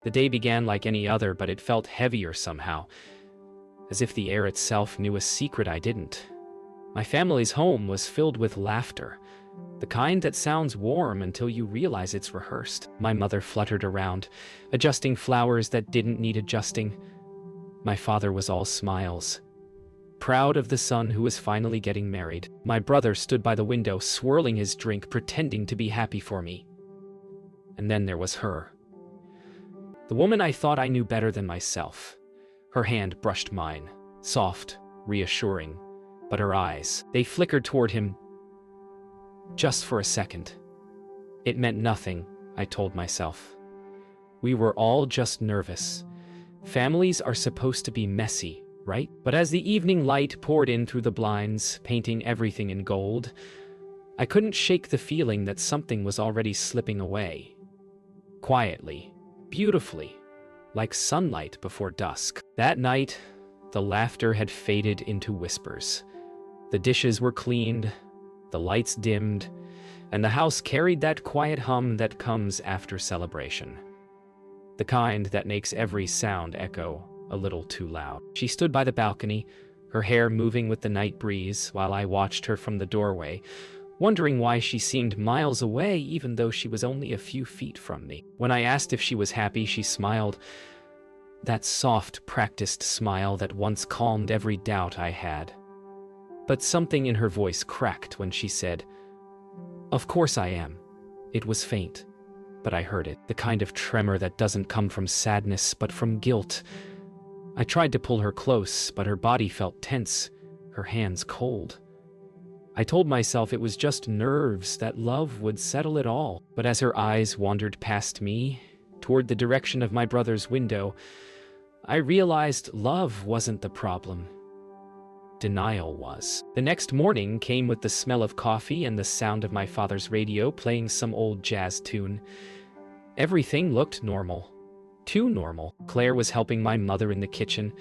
The day began like any other, but it felt heavier somehow, as if the air itself knew a secret I didn't. My family's home was filled with laughter, the kind that sounds warm until you realize it's rehearsed. My mother fluttered around, adjusting flowers that didn't need adjusting. My father was all smiles, proud of the son who was finally getting married. My brother stood by the window, swirling his drink, pretending to be happy for me. And then there was her. The woman I thought I knew better than myself. Her hand brushed mine, soft, reassuring, but her eyes, they flickered toward him just for a second. It meant nothing, I told myself. We were all just nervous. Families are supposed to be messy, right? But as the evening light poured in through the blinds, painting everything in gold, I couldn't shake the feeling that something was already slipping away. Quietly, beautifully, like sunlight before dusk. That night, the laughter had faded into whispers. The dishes were cleaned, the lights dimmed, and the house carried that quiet hum that comes after celebration. The kind that makes every sound echo a little too loud. She stood by the balcony, her hair moving with the night breeze, while I watched her from the doorway, wondering why she seemed miles away even though she was only a few feet from me. When I asked if she was happy, she smiled, that soft, practiced smile that once calmed every doubt I had. But something in her voice cracked when she said, "Of course I am." It was faint, but I heard it, the kind of tremor that doesn't come from sadness but from guilt. I tried to pull her close, but her body felt tense, her hands cold. I told myself it was just nerves, that love would settle it all. But as her eyes wandered past me, toward the direction of my brother's window, I realized love wasn't the problem. Denial was. The next morning came with the smell of coffee and the sound of my father's radio playing some old jazz tune. Everything looked normal. Too normal. Claire was helping my mother in the kitchen,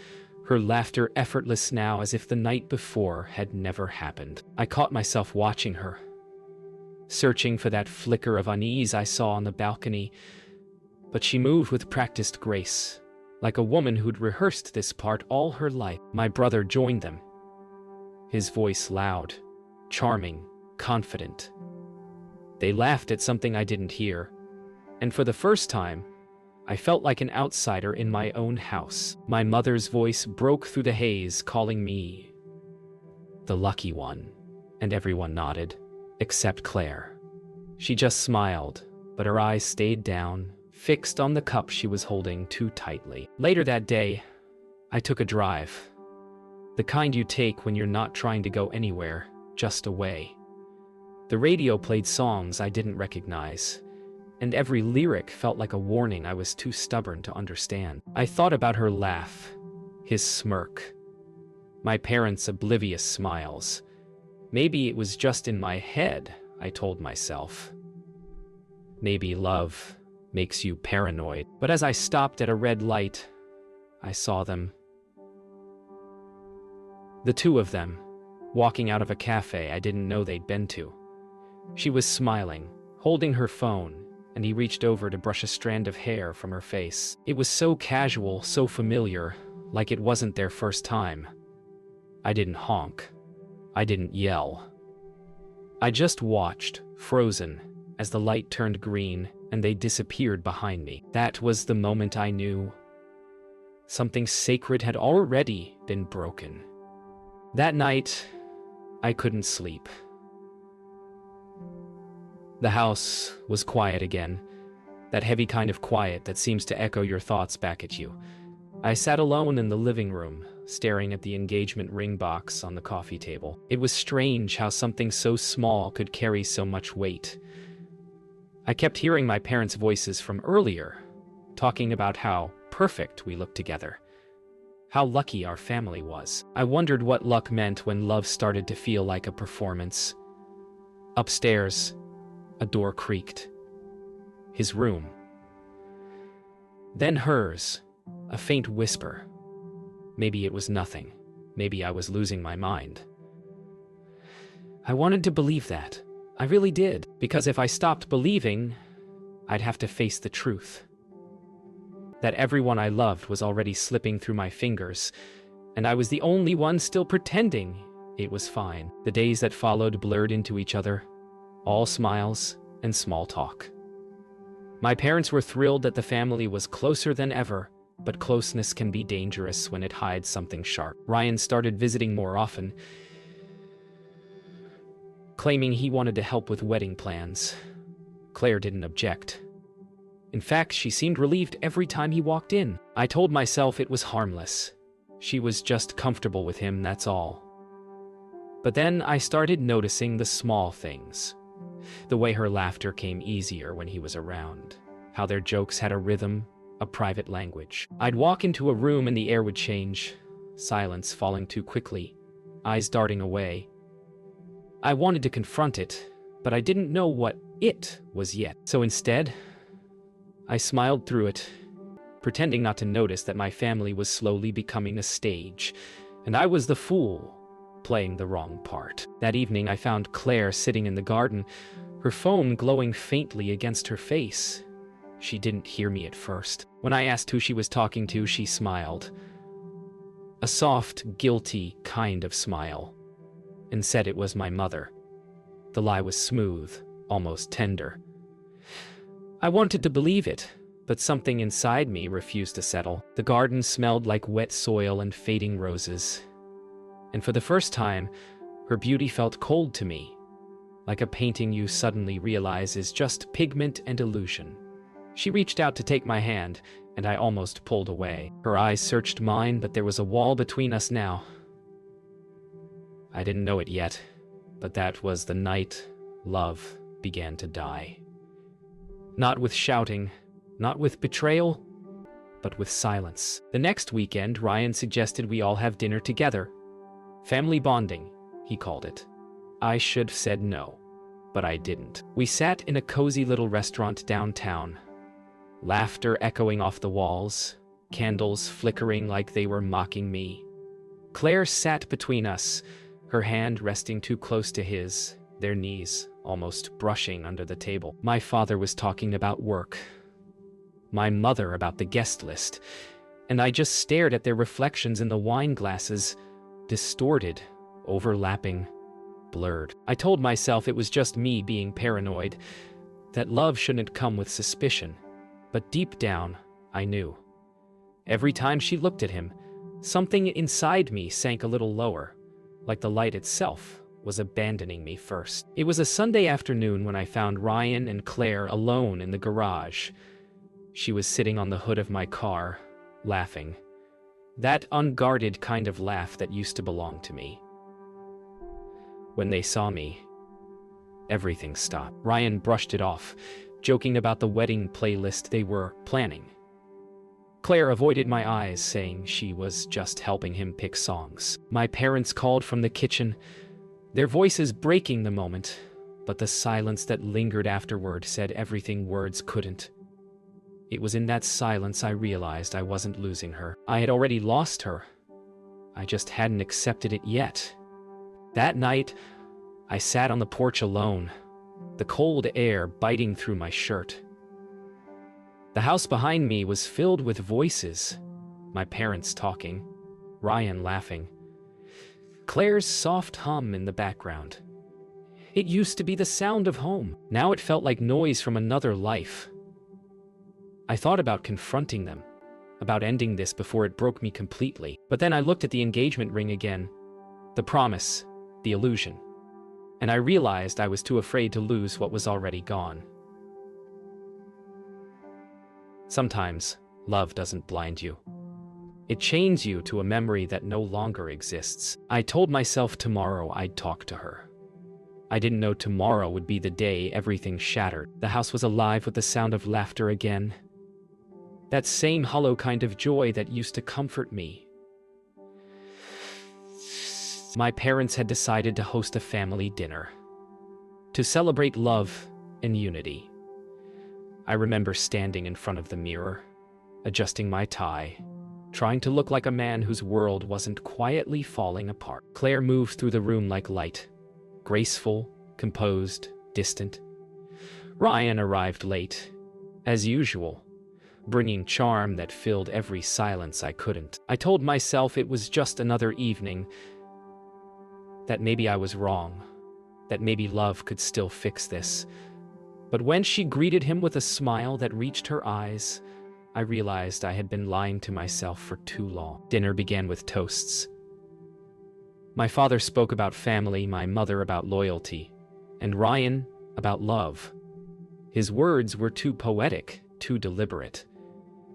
her laughter effortless now as if the night before had never happened. I caught myself watching her, searching for that flicker of unease I saw on the balcony, but she moved with practiced grace, like a woman who'd rehearsed this part all her life. My brother joined them, his voice loud, charming, confident. They laughed at something I didn't hear, and for the first time, I felt like an outsider in my own house. My mother's voice broke through the haze, calling me the lucky one, and everyone nodded, except Claire. She just smiled, but her eyes stayed down, fixed on the cup she was holding too tightly. Later that day, I took a drive. The kind you take when you're not trying to go anywhere, just away. The radio played songs I didn't recognize, and every lyric felt like a warning I was too stubborn to understand. I thought about her laugh, his smirk, my parents' oblivious smiles. Maybe it was just in my head, I told myself. Maybe love makes you paranoid. But as I stopped at a red light, I saw them. The two of them, walking out of a cafe I didn't know they'd been to. She was smiling, holding her phone, and he reached over to brush a strand of hair from her face. It was so casual, so familiar, like it wasn't their first time. I didn't honk. I didn't yell. I just watched, frozen, as the light turned green and they disappeared behind me. That was the moment I knew something sacred had already been broken. That night, I couldn't sleep. The house was quiet again, that heavy kind of quiet that seems to echo your thoughts back at you. I sat alone in the living room, staring at the engagement ring box on the coffee table. It was strange how something so small could carry so much weight. I kept hearing my parents' voices from earlier, talking about how perfect we looked together, how lucky our family was. I wondered what luck meant when love started to feel like a performance. Upstairs, a door creaked. His room. Then hers, a faint whisper. Maybe it was nothing. Maybe I was losing my mind. I wanted to believe that. I really did, because if I stopped believing, I'd have to face the truth. that everyone I loved was already slipping through my fingers, and I was the only one still pretending it was fine. The days that followed blurred into each other, all smiles and small talk. My parents were thrilled that the family was closer than ever, but closeness can be dangerous when it hides something sharp. Ryan started visiting more often, claiming he wanted to help with wedding plans. Claire didn't object. In fact, she seemed relieved every time he walked in. I told myself it was harmless. She was just comfortable with him, that's all. But then I started noticing the small things. The way her laughter came easier when he was around. How their jokes had a rhythm, a private language. I'd walk into a room and the air would change. Silence falling too quickly. Eyes darting away. I wanted to confront it, but I didn't know what it was yet. So instead, I smiled through it, pretending not to notice that my family was slowly becoming a stage, and I was the fool, playing the wrong part. That evening, I found Claire sitting in the garden, her phone glowing faintly against her face. She didn't hear me at first. When I asked who she was talking to, she smiled. A soft, guilty kind of smile, and said it was my mother. The lie was smooth, almost tender. I wanted to believe it, but something inside me refused to settle. The garden smelled like wet soil and fading roses. And for the first time, her beauty felt cold to me, like a painting you suddenly realize is just pigment and illusion. She reached out to take my hand, and I almost pulled away. Her eyes searched mine, but there was a wall between us now. I didn't know it yet, but that was the night love began to die. Not with shouting, not with betrayal, but with silence. The next weekend, Ryan suggested we all have dinner together. Family bonding, he called it. I should have said no, but I didn't. We sat in a cozy little restaurant downtown, laughter echoing off the walls, candles flickering like they were mocking me. Claire sat between us, her hand resting too close to his, their knees almost brushing under the table. My father was talking about work, my mother about the guest list, and I just stared at their reflections in the wine glasses, distorted, overlapping, blurred. I told myself it was just me being paranoid, that love shouldn't come with suspicion. But deep down, I knew. Every time she looked at him, something inside me sank a little lower, like the light itself was abandoning me first. It was a Sunday afternoon when I found Ryan and Claire alone in the garage. She was sitting on the hood of my car, laughing. That unguarded kind of laugh that used to belong to me. When they saw me, everything stopped. Ryan brushed it off, joking about the wedding playlist they were planning. Claire avoided my eyes, saying she was just helping him pick songs. My parents called from the kitchen, their voices breaking the moment, but the silence that lingered afterward said everything words couldn't. It was in that silence I realized I wasn't losing her. I had already lost her. I just hadn't accepted it yet. That night, I sat on the porch alone, the cold air biting through my shirt. The house behind me was filled with voices, my parents talking, Ryan laughing, Claire's soft hum in the background. It used to be the sound of home. Now it felt like noise from another life. I thought about confronting them, about ending this before it broke me completely. But then I looked at the engagement ring again, the promise, the illusion, and I realized I was too afraid to lose what was already gone. Sometimes, love doesn't blind you. It chains you to a memory that no longer exists. I told myself tomorrow I'd talk to her. I didn't know tomorrow would be the day everything shattered. The house was alive with the sound of laughter again. That same hollow kind of joy that used to comfort me. My parents had decided to host a family dinner, to celebrate love and unity. I remember standing in front of the mirror, adjusting my tie, trying to look like a man whose world wasn't quietly falling apart. Claire moved through the room like light, graceful, composed, distant. Ryan arrived late, as usual, bringing charm that filled every silence I couldn't. I told myself it was just another evening, that maybe I was wrong, that maybe love could still fix this. But when she greeted him with a smile that reached her eyes, I realized I had been lying to myself for too long. Dinner began with toasts. My father spoke about family, my mother about loyalty, and Ryan about love. His words were too poetic, too deliberate.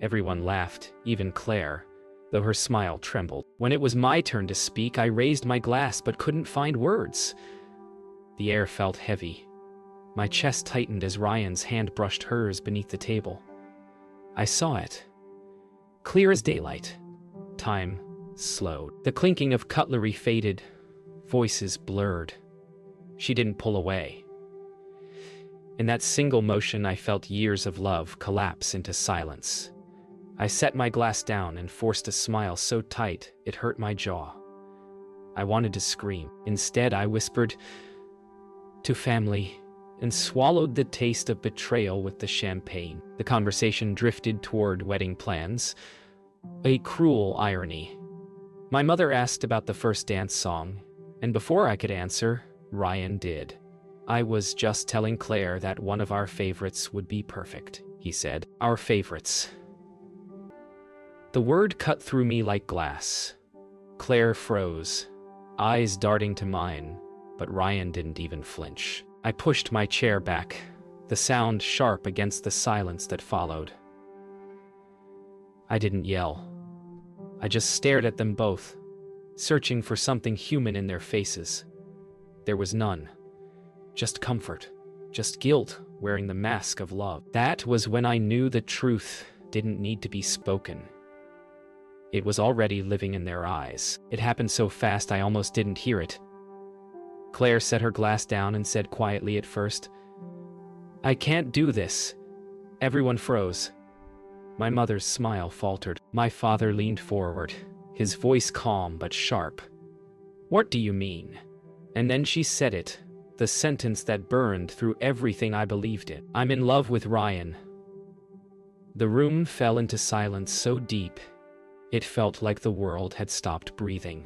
Everyone laughed, even Claire, though her smile trembled. When it was my turn to speak, I raised my glass but couldn't find words. The air felt heavy. My chest tightened as Ryan's hand brushed hers beneath the table. I saw it, clear as daylight. Time slowed. The clinking of cutlery faded, voices blurred. She didn't pull away. In that single motion, I felt years of love collapse into silence. I set my glass down and forced a smile so tight it hurt my jaw. I wanted to scream. Instead, I whispered, "To family," and swallowed the taste of betrayal with the champagne. The conversation drifted toward wedding plans, a cruel irony. My mother asked about the first dance song, and before I could answer, Ryan did. "I was just telling Claire that one of our favorites would be perfect," he said. "Our favorites." The word cut through me like glass. Claire froze, eyes darting to mine, but Ryan didn't even flinch. I pushed my chair back, the sound sharp against the silence that followed. I didn't yell. I just stared at them both, searching for something human in their faces. There was none. Just comfort, just guilt wearing the mask of love. That was when I knew the truth didn't need to be spoken. It was already living in their eyes. It happened so fast I almost didn't hear it. Claire set her glass down and said quietly at first, "I can't do this." Everyone froze. My mother's smile faltered. My father leaned forward, his voice calm but sharp. "What do you mean?" And then she said it, the sentence that burned through everything I believed in. "I'm in love with Ryan." The room fell into silence so deep, it felt like the world had stopped breathing.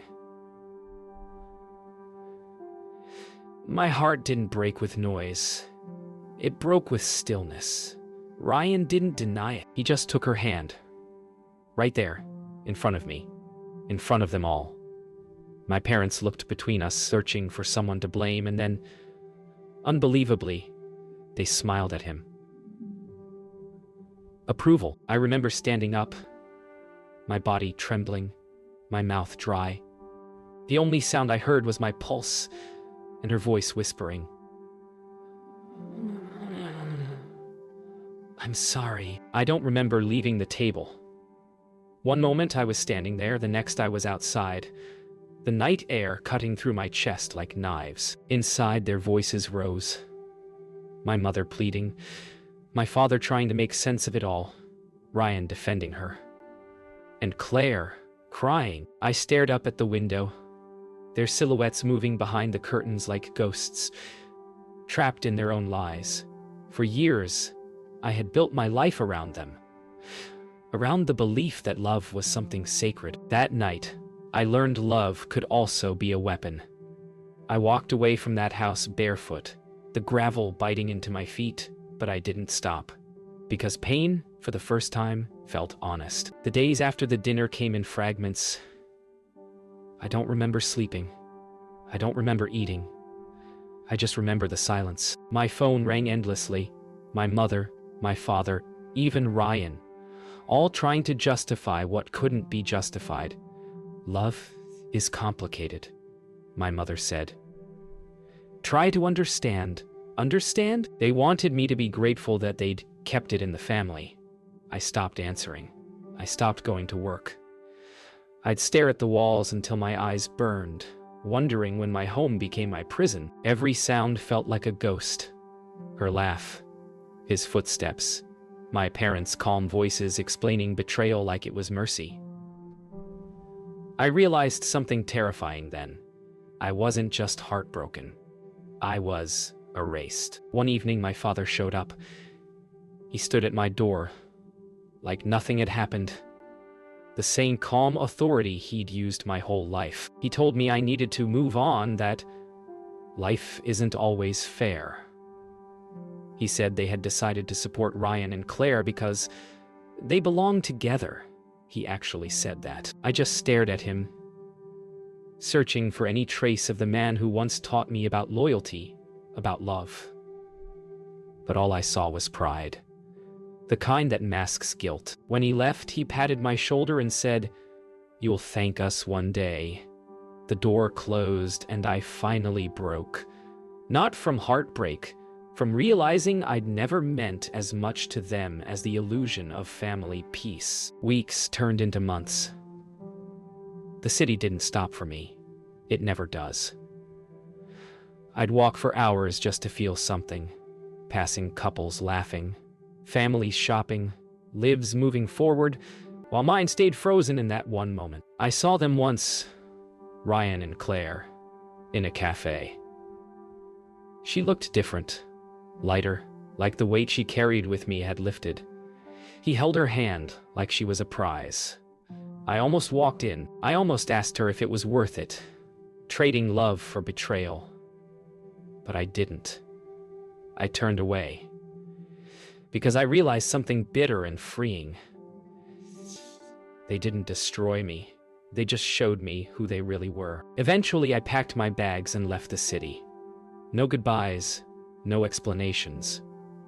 My heart didn't break with noise. It broke with stillness. Ryan didn't deny it. He just took her hand. Right there, in front of me, in front of them all. My parents looked between us, searching for someone to blame, and then, unbelievably, they smiled at him. Approval. I remember standing up, my body trembling, my mouth dry. The only sound I heard was my pulse and her voice whispering, "I'm sorry." I don't remember leaving the table. One moment I was standing there, the next I was outside, the night air cutting through my chest like knives. Inside, their voices rose. My mother pleading, my father trying to make sense of it all, Ryan defending her. And Claire, crying. I stared up at the window, their silhouettes moving behind the curtains like ghosts, trapped in their own lies. For years, I had built my life around them, around the belief that love was something sacred. That night, I learned love could also be a weapon. I walked away from that house barefoot, the gravel biting into my feet, but I didn't stop. Because pain, for the first time, felt honest. The days after the dinner came in fragments. I don't remember sleeping. I don't remember eating. I just remember the silence. My phone rang endlessly. My mother, my father, even Ryan, all trying to justify what couldn't be justified. "Love is complicated," my mother said. "Try to understand." Understand? They wanted me to be grateful that they'd kept it in the family. I stopped answering. I stopped going to work. I'd stare at the walls until my eyes burned, wondering when my home became my prison. Every sound felt like a ghost. Her laugh, his footsteps, my parents' calm voices explaining betrayal like it was mercy. I realized something terrifying then. I wasn't just heartbroken. I was erased. One evening, my father showed up. He stood at my door, like nothing had happened. The same calm authority he'd used my whole life. He told me I needed to move on, that life isn't always fair. He said they had decided to support Ryan and Claire because they belong together. He actually said that. I just stared at him, searching for any trace of the man who once taught me about loyalty, about love. But all I saw was pride, the kind that masks guilt. When he left, he patted my shoulder and said, "You'll thank us one day." The door closed and I finally broke. Not from heartbreak, from realizing I'd never meant as much to them as the illusion of family peace. Weeks turned into months. The city didn't stop for me. It never does. I'd walk for hours just to feel something. Passing couples laughing, families shopping, lives moving forward, while mine stayed frozen in that one moment. I saw them once, Ryan and Claire, in a cafe. She looked different, lighter, like the weight she carried with me had lifted. He held her hand like she was a prize. I almost walked in. I almost asked her if it was worth it, trading love for betrayal. But I didn't. I turned away, because I realized something bitter and freeing. They didn't destroy me. They just showed me who they really were. Eventually, I packed my bags and left the city. No goodbyes, no explanations,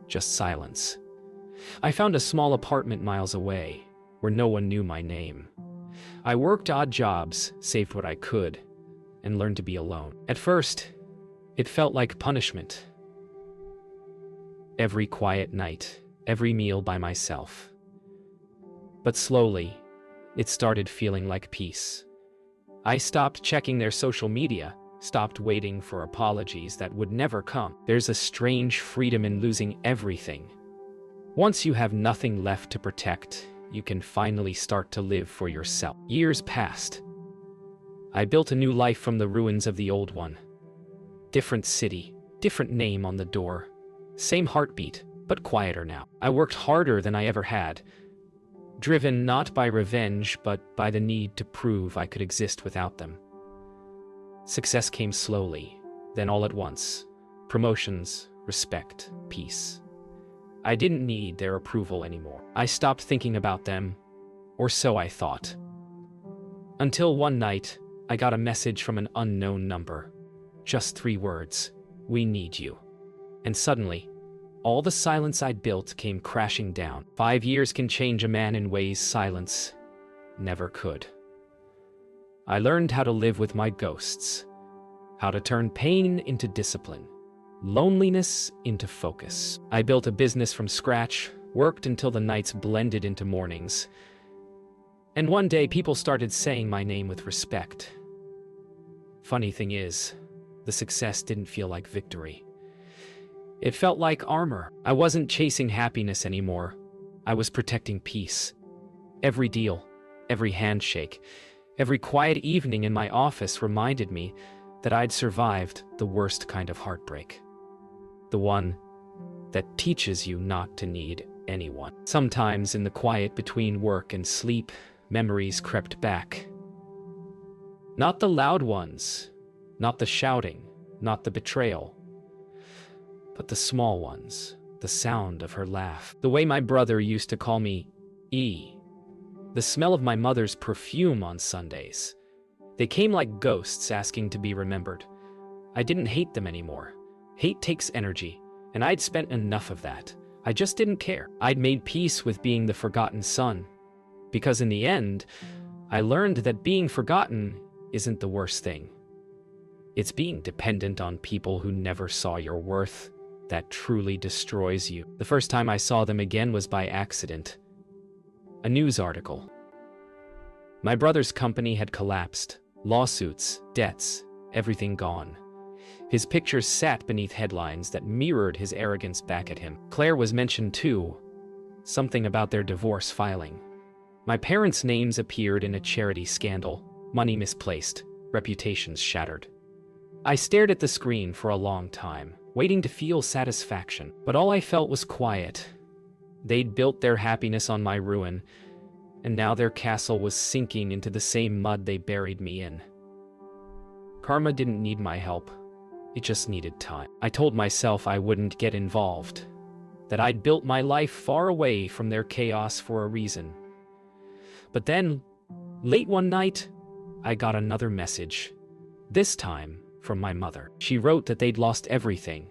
just silence. I found a small apartment miles away, where no one knew my name. I worked odd jobs, saved what I could, and learned to be alone. At first, it felt like punishment. Every quiet night, every meal by myself. But slowly, it started feeling like peace. I stopped checking their social media, stopped waiting for apologies that would never come. There's a strange freedom in losing everything. Once you have nothing left to protect, you can finally start to live for yourself. Years passed. I built a new life from the ruins of the old one. Different city, different name on the door. Same heartbeat, but quieter now. I worked harder than I ever had, driven not by revenge, but by the need to prove I could exist without them. Success came slowly, then all at once. Promotions, respect, peace. I didn't need their approval anymore. I stopped thinking about them, or so I thought. Until one night, I got a message from an unknown number. Just 3 words: "We need you." And suddenly, all the silence I'd built came crashing down. 5 years can change a man in ways silence never could. I learned how to live with my ghosts, how to turn pain into discipline, loneliness into focus. I built a business from scratch, worked until the nights blended into mornings. And one day people started saying my name with respect. Funny thing is, the success didn't feel like victory. It felt like armor. I wasn't chasing happiness anymore. I was protecting peace. Every deal, every handshake, every quiet evening in my office reminded me that I'd survived the worst kind of heartbreak. The one that teaches you not to need anyone. Sometimes in the quiet between work and sleep, memories crept back. Not the loud ones, not the shouting, not the betrayal, but the small ones, the sound of her laugh, the way my brother used to call me E, the smell of my mother's perfume on Sundays. They came like ghosts asking to be remembered. I didn't hate them anymore. Hate takes energy, and I'd spent enough of that. I just didn't care. I'd made peace with being the forgotten son, because in the end, I learned that being forgotten isn't the worst thing. It's being dependent on people who never saw your worth that truly destroys you. The first time I saw them again was by accident. A news article. My brother's company had collapsed. Lawsuits, debts, everything gone. His pictures sat beneath headlines that mirrored his arrogance back at him. Claire was mentioned too. Something about their divorce filing. My parents' names appeared in a charity scandal. Money misplaced, reputations shattered. I stared at the screen for a long time, waiting to feel satisfaction, but all I felt was quiet. They'd built their happiness on my ruin, and now their castle was sinking into the same mud they buried me in. Karma didn't need my help. It just needed time. I told myself I wouldn't get involved, that I'd built my life far away from their chaos for a reason. But then, late one night, I got another message. This time, from my mother. She wrote that they'd lost everything,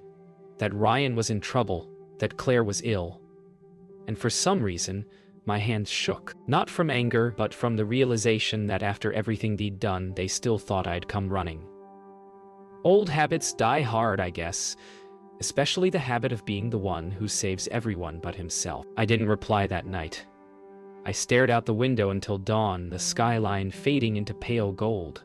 that Ryan was in trouble, that Claire was ill. And for some reason, my hands shook. Not from anger, but from the realization that after everything they'd done, they still thought I'd come running. Old habits die hard, I guess, especially the habit of being the one who saves everyone but himself. I didn't reply that night. I stared out the window until dawn, the skyline fading into pale gold.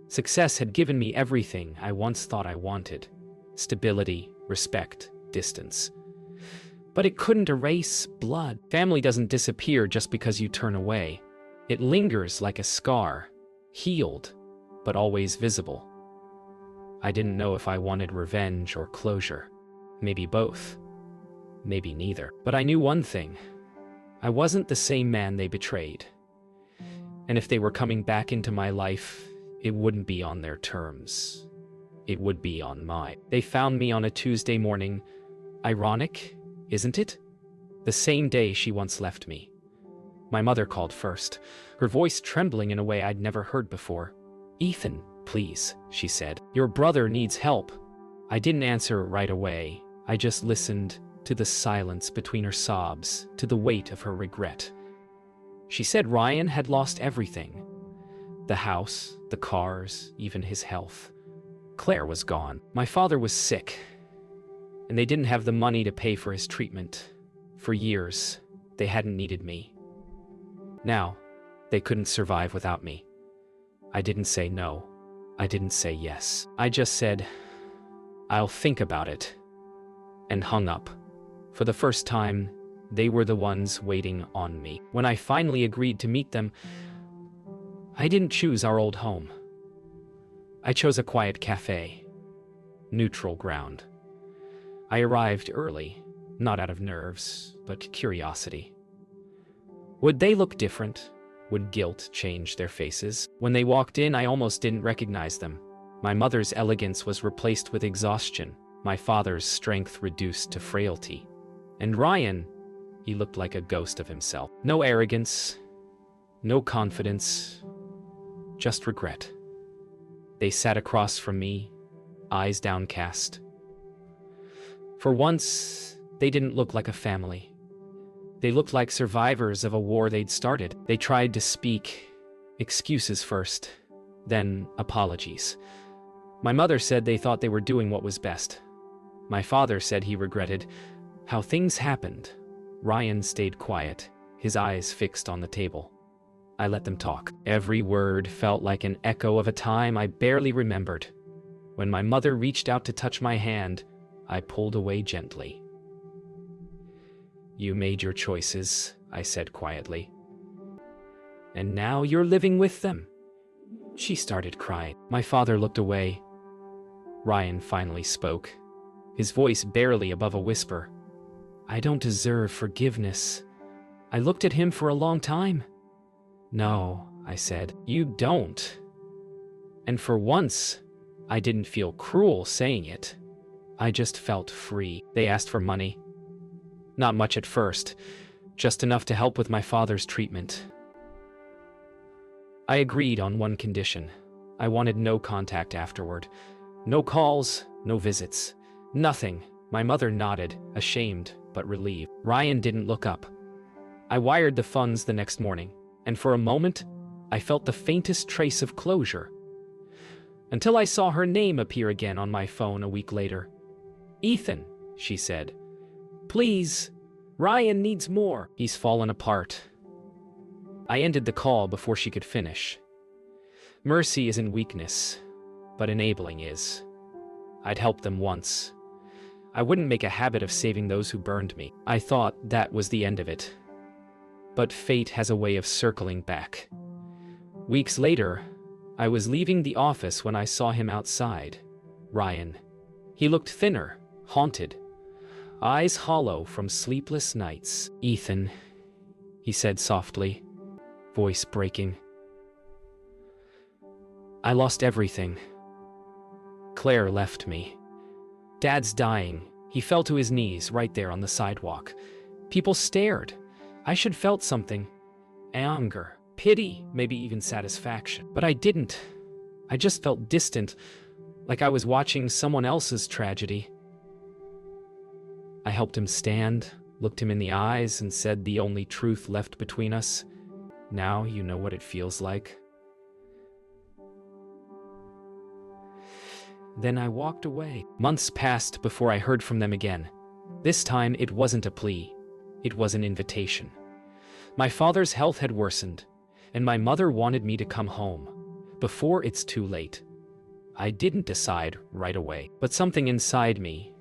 Success had given me everything I once thought I wanted: stability, respect, distance. But it couldn't erase blood. Family doesn't disappear just because you turn away. It lingers like a scar, healed, but always visible. I didn't know if I wanted revenge or closure. Maybe both. Maybe neither. But I knew one thing. I wasn't the same man they betrayed. And if they were coming back into my life, it wouldn't be on their terms. It would be on mine. They found me on a Tuesday morning. Ironic, isn't it? The same day she once left me. My mother called first, her voice trembling in a way I'd never heard before. "Ethan, please," she said. "Your brother needs help." I didn't answer right away. I just listened to the silence between her sobs, to the weight of her regret. She said Ryan had lost everything. The house, the cars, even his health. Claire was gone. My father was sick, and they didn't have the money to pay for his treatment. For years, they hadn't needed me. Now, they couldn't survive without me. I didn't say no. I didn't say yes. I just said, "I'll think about it," and hung up. For the first time, they were the ones waiting on me. When I finally agreed to meet them, I didn't choose our old home. I chose a quiet cafe. Neutral ground. I arrived early, not out of nerves, but curiosity. Would they look different? Would guilt change their faces? When they walked in, I almost didn't recognize them. My mother's elegance was replaced with exhaustion, my father's strength reduced to frailty. And Ryan, he looked like a ghost of himself. No arrogance, no confidence, just regret. They sat across from me, eyes downcast. For once, they didn't look like a family. They looked like survivors of a war they'd started. They tried to speak, excuses first, then apologies. My mother said they thought they were doing what was best. My father said he regretted how things happened. Ryan stayed quiet, his eyes fixed on the table. I let them talk. Every word felt like an echo of a time I barely remembered. When my mother reached out to touch my hand, I pulled away gently. "You made your choices," I said quietly. "And now you're living with them." She started crying. My father looked away. Ryan finally spoke, his voice barely above a whisper. "I don't deserve forgiveness. I looked at him for a long time." "No," I said, "you don't." And for once, I didn't feel cruel saying it. I just felt free. They asked for money. Not much at first, just enough to help with my father's treatment. I agreed on one condition. I wanted no contact afterward. No calls, no visits. Nothing. My mother nodded, ashamed but relieved. Ryan didn't look up. I wired the funds the next morning, and for a moment, I felt the faintest trace of closure. Until I saw her name appear again on my phone a week later. "Ethan," she said. "Please, Ryan needs more. He's fallen apart." I ended the call before she could finish. Mercy isn't weakness, but enabling is. I'd helped them once. I wouldn't make a habit of saving those who burned me. I thought that was the end of it. But fate has a way of circling back. Weeks later, I was leaving the office when I saw him outside. Ryan. He looked thinner, haunted. eyes hollow from sleepless nights. "Ethan," he said softly, voice breaking. "I lost everything. Claire left me. Dad's dying." He fell to his knees right there on the sidewalk. People stared. I should felt something. Anger, pity, maybe even satisfaction. But I didn't. I just felt distant, like I was watching someone else's tragedy. I helped him stand, looked him in the eyes, and said the only truth left between us. "Now you know what it feels like." Then I walked away. Months passed before I heard from them again. This time it wasn't a plea. It was an invitation. My father's health had worsened, and my mother wanted me to come home, before it's too late. I didn't decide right away, but something inside me,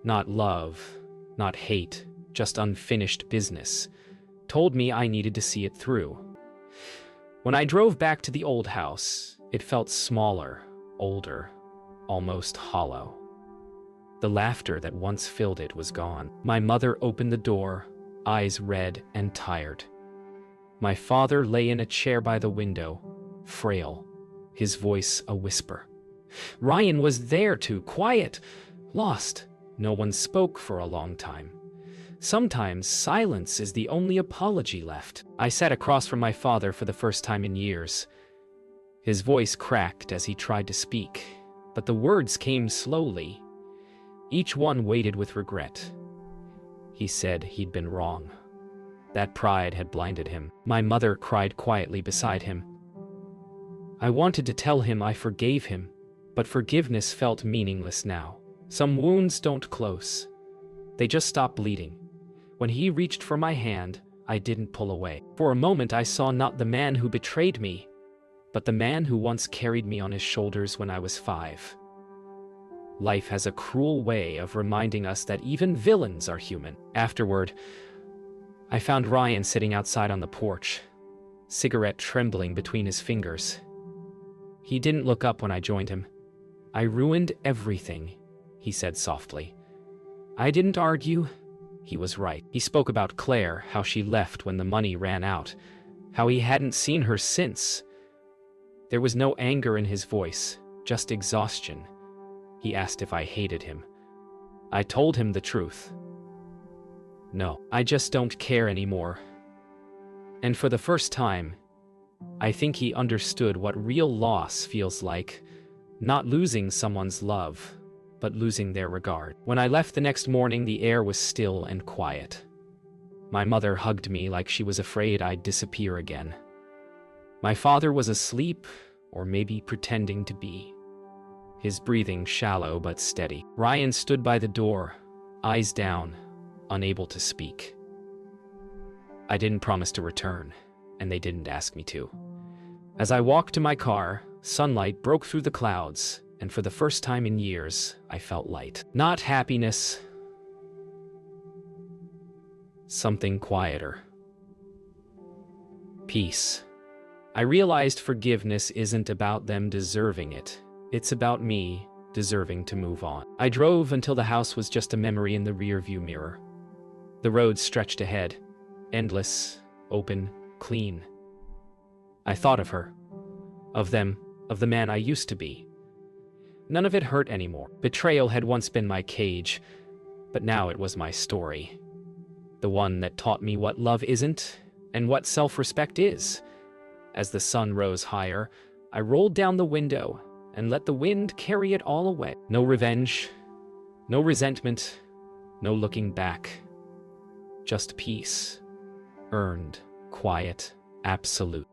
not love, not hate, just unfinished business, told me I needed to see it through. When I drove back to the old house, it felt smaller, older, almost hollow. The laughter that once filled it was gone. My mother opened the door, eyes red and tired. My father lay in a chair by the window, frail, his voice a whisper. Ryan was there too, quiet, lost. No one spoke for a long time. Sometimes silence is the only apology left. I sat across from my father for the first time in years. His voice cracked as he tried to speak, but the words came slowly. Each one weighted with regret. He said he'd been wrong. That pride had blinded him. My mother cried quietly beside him. I wanted to tell him I forgave him, but forgiveness felt meaningless now. Some wounds don't close. They just stop bleeding. When he reached for my hand, I didn't pull away. For a moment I saw not the man who betrayed me, but the man who once carried me on his shoulders when I was 5. Life has a cruel way of reminding us that even villains are human. Afterward, I found Ryan sitting outside on the porch, cigarette trembling between his fingers. He didn't look up when I joined him. I ruined everything, he said softly. I didn't argue. He was right. He spoke about Claire, how she left when the money ran out, how he hadn't seen her since. There was no anger in his voice, just exhaustion. He asked if I hated him. I told him the truth. No, I just don't care anymore. And for the first time, I think he understood what real loss feels like, not losing someone's love, but losing their regard. When I left the next morning, the air was still and quiet. My mother hugged me like she was afraid I'd disappear again. My father was asleep, or maybe pretending to be. His breathing shallow but steady. Ryan stood by the door, eyes down, unable to speak. I didn't promise to return, and they didn't ask me to. As I walked to my car, sunlight broke through the clouds, and for the first time in years, I felt light. Not happiness. Something quieter. Peace. I realized forgiveness isn't about them deserving it. It's about me deserving to move on. I drove until the house was just a memory in the rearview mirror. The road stretched ahead, endless, open, clean. I thought of her, of them, of the man I used to be. None of it hurt anymore. Betrayal had once been my cage, but now it was my story. The one that taught me what love isn't and what self-respect is. As the sun rose higher, I rolled down the window and let the wind carry it all away. No revenge, no resentment, no looking back. Just peace. Earned, quiet, absolute.